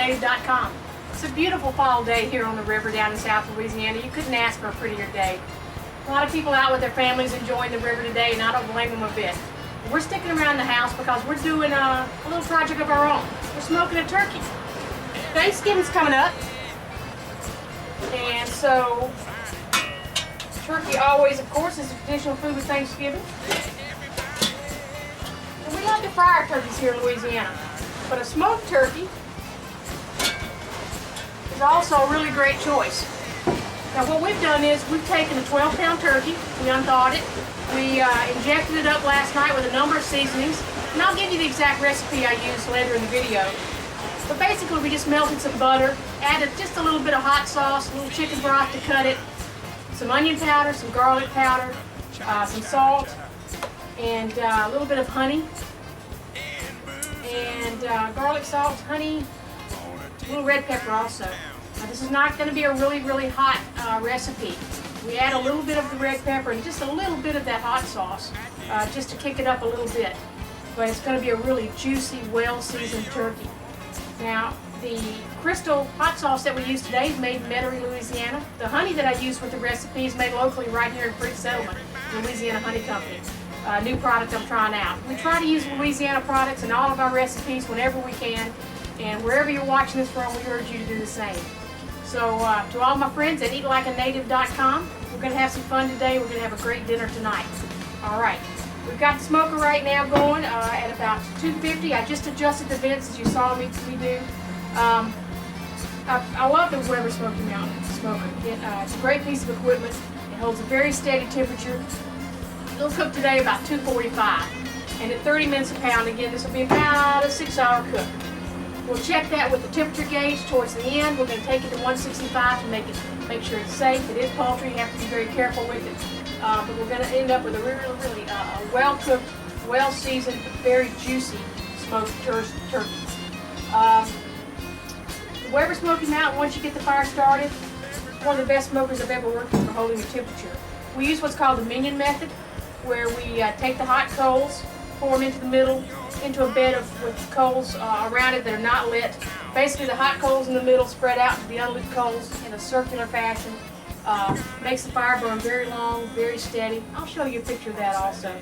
www.native.com. It's a beautiful fall day here on the river down in South Louisiana. You couldn't ask for a prettier day. A lot of people out with their families enjoying the river today, and I don't blame them a bit. We're sticking around the house because we're doing a little project of our own. We're smoking a turkey. Thanksgiving's coming up, and so turkey always, of course, is a traditional food with Thanksgiving. And we love to fry our turkeys here in Louisiana, but a smoked turkey is also a really great choice. Now what we've done is we've taken a 12-pound turkey, we unthawed it, we injected it up last night with a number of seasonings, and I'll give you the exact recipe I used later in the video. But basically we just melted some butter, added just a little bit of hot sauce, a little chicken broth to cut it, some onion powder, some garlic powder, some salt, and a little bit of honey, and garlic, salt, honey, a little red pepper also. Now this is not going to be a really hot recipe. We add a little bit of the red pepper and just a little bit of that hot sauce just to kick it up a little bit. But it's going to be a really juicy, well-seasoned turkey. Now the crystal hot sauce that we use today is made in Metairie, Louisiana. The honey that I use with the recipe is made locally right here in Creek Settlement, Louisiana Honey Company. New product I'm trying out. We try to use Louisiana products in all of our recipes whenever we can, and wherever you're watching this from, we urge you to do the same. So to all my friends at eatlikeanative.com, we're going to have some fun today. We're going to have a great dinner tonight. All right, we've got the smoker right now going at about 250. I just adjusted the vents as you saw me do. I love the Weber Smokey Mountain smoker. It's a great piece of equipment. It holds a very steady temperature. It'll cook today about 245, and at 30 minutes a pound. Again, this will be about a 6-hour cook. We'll check that with the temperature gauge towards the end. We're going to take it to 165 to make sure it's safe. It is poultry. You have to be very careful with it. But we're going to end up with a really well-cooked, well-seasoned, very juicy smoked turkey. The Weber Smokey Mountain, once you get the fire started, one of the best smokers I've ever worked with for holding the temperature. We use what's called the minion method, where we take the hot coals, pour them into the middle, into a bed with coals around it that are not lit. Basically the hot coals in the middle spread out to the unlit coals in a circular fashion. Makes the fire burn very long, very steady. I'll show you a picture of that also.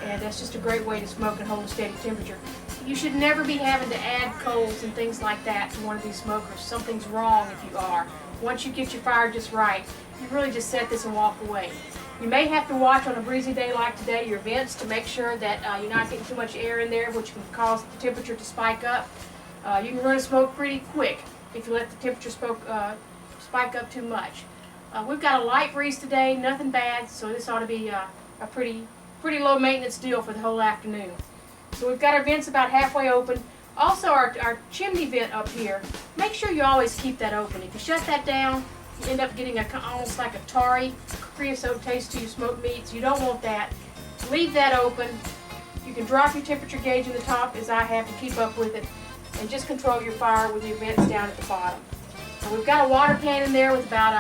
And that's just a great way to smoke and hold a steady temperature. You should never be having to add coals and things like that to one of these smokers. Something's wrong if you are. Once you get your fire just right, you really just set this and walk away. You may have to watch on a breezy day like today your vents to make sure that you're not getting too much air in there, which can cause the temperature to spike up. You can run a smoke pretty quick if you let the temperature spike up too much. We've got a light breeze today, nothing bad, so this ought to be a pretty low maintenance deal for the whole afternoon. So we've got our vents about halfway open. Also our chimney vent up here, make sure you always keep that open. If you shut that down, you end up getting almost like a tarry, creosote taste to your smoked meats. You don't want that. Leave that open. You can drop your temperature gauge in the top, as I have, to keep up with it, and just control your fire with your vents down at the bottom. And we've got a water pan in there with about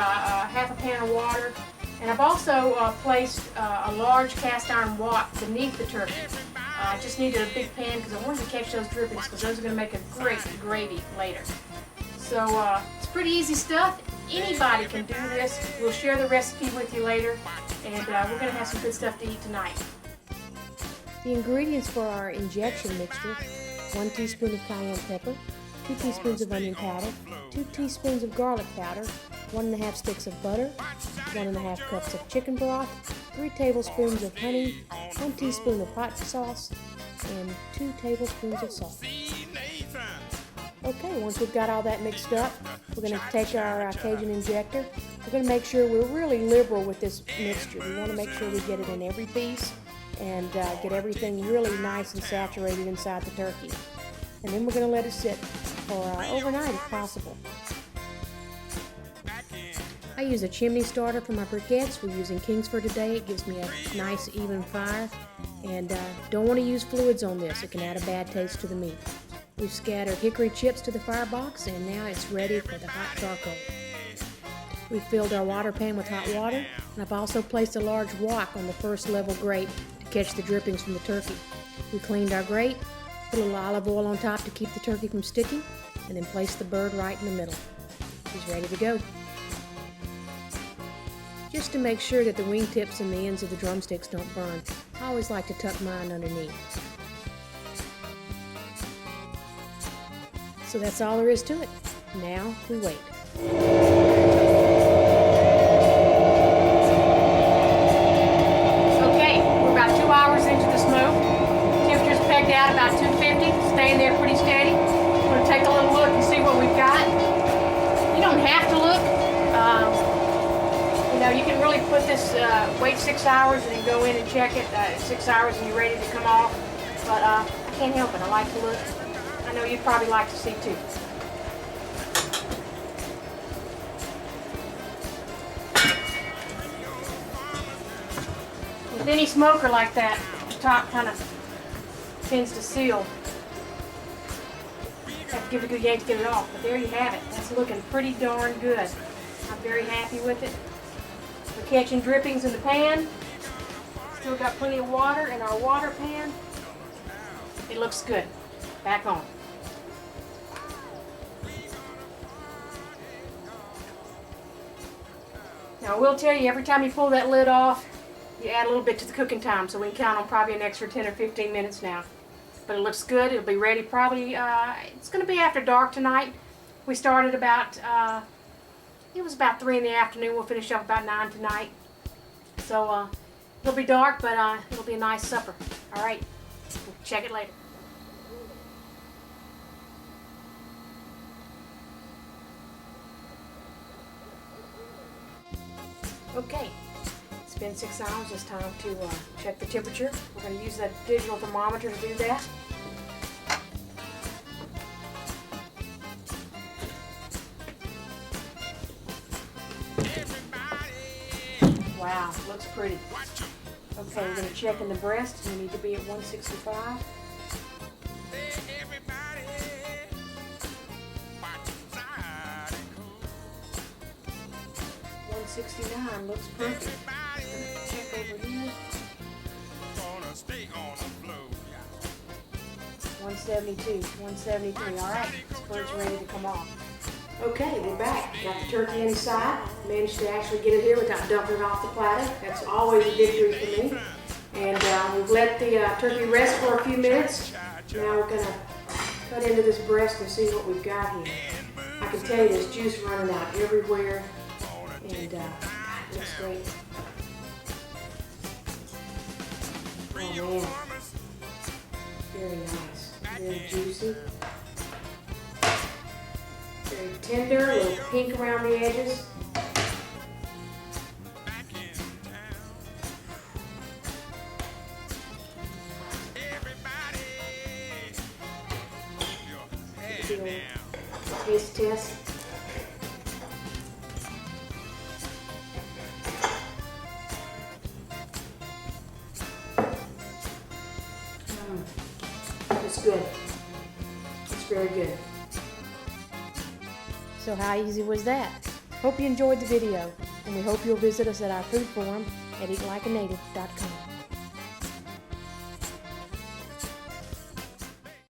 half a pan of water, and I've also placed a large cast iron wok beneath the turkey. I just needed a big pan because I wanted to catch those drippings, because those are going to make a great gravy later. So it's pretty easy stuff. Anybody can do this. We'll share the recipe with you later, and we're going to have some good stuff to eat tonight. The ingredients for our injection mixture: 1 teaspoon of cayenne pepper, 2 teaspoons of onion powder, 2 teaspoons of garlic powder, 1½ sticks of butter, 1½ cups of chicken broth, 3 tablespoons of honey, 1 teaspoon of hot sauce, and 2 tablespoons of salt. Okay, once we've got all that mixed up, we're going to take our Cajun injector. We're going to make sure we're really liberal with this mixture. We want to make sure we get it in every piece and get everything really nice and saturated inside the turkey. And then we're going to let it sit for overnight if possible. I use a chimney starter for my briquettes. We're using Kingsford today. It gives me a nice even fire. And don't want to use fluids on this. It can add a bad taste to the meat. We've scattered hickory chips to the firebox, and now it's ready for the hot charcoal. We've filled our water pan with hot water, and I've also placed a large wok on the first level grate to catch the drippings from the turkey. We cleaned our grate, put a little olive oil on top to keep the turkey from sticking, and then place the bird right in the middle. He's ready to go. Just to make sure that the wingtips and the ends of the drumsticks don't burn, I always like to tuck mine underneath. So that's all there is to it. Now we wait. Okay, we're about 2 hours into the smoke. Temperature's pegged out about 250, staying there pretty steady. We're going to take a little look and see what we've got. You don't have to look. You know, you can really put this, wait 6 hours and then go in and check it. 6 hours and you're ready to come off. But I can't help it. I like to look. I know you'd probably like to see too. With any smoker like that, the top kind of tends to seal. Have to give it a good yank to get it off. But there you have it. That's looking pretty darn good. I'm very happy with it. We're catching drippings in the pan. Still got plenty of water in our water pan. It looks good. Back on. Now I will tell you, every time you pull that lid off, you add a little bit to the cooking time, so we can count on probably an extra 10 or 15 minutes now. But it looks good. It'll be ready probably, it's going to be after dark tonight. We started about, it was about 3 in the afternoon. We'll finish up about 9 tonight. So it'll be dark, but it'll be a nice supper. All right, we'll check it later. Okay, it's been 6 hours. It's time to check the temperature. We're going to use that digital thermometer to do that. Wow, looks pretty. Okay, we're going to check in the breast. We need to be at 165. 169 looks perfect. Check over here. 172, 173. All right, this bird's ready to come off. Okay, we're back. Got the turkey inside. Managed to actually get it here without dumping it off the platter. That's always a victory for me. And we've let the turkey rest for a few minutes. Now we're going to cut into this breast and see what we've got here. I can tell you there's juice running out everywhere. And it looks great. Oh man, very nice, very juicy, very tender, a little pink around the edges. Taste test. It's good. It's very good. So how easy was that? Hope you enjoyed the video, and we hope you'll visit us at our food forum at eatlikeanative.com.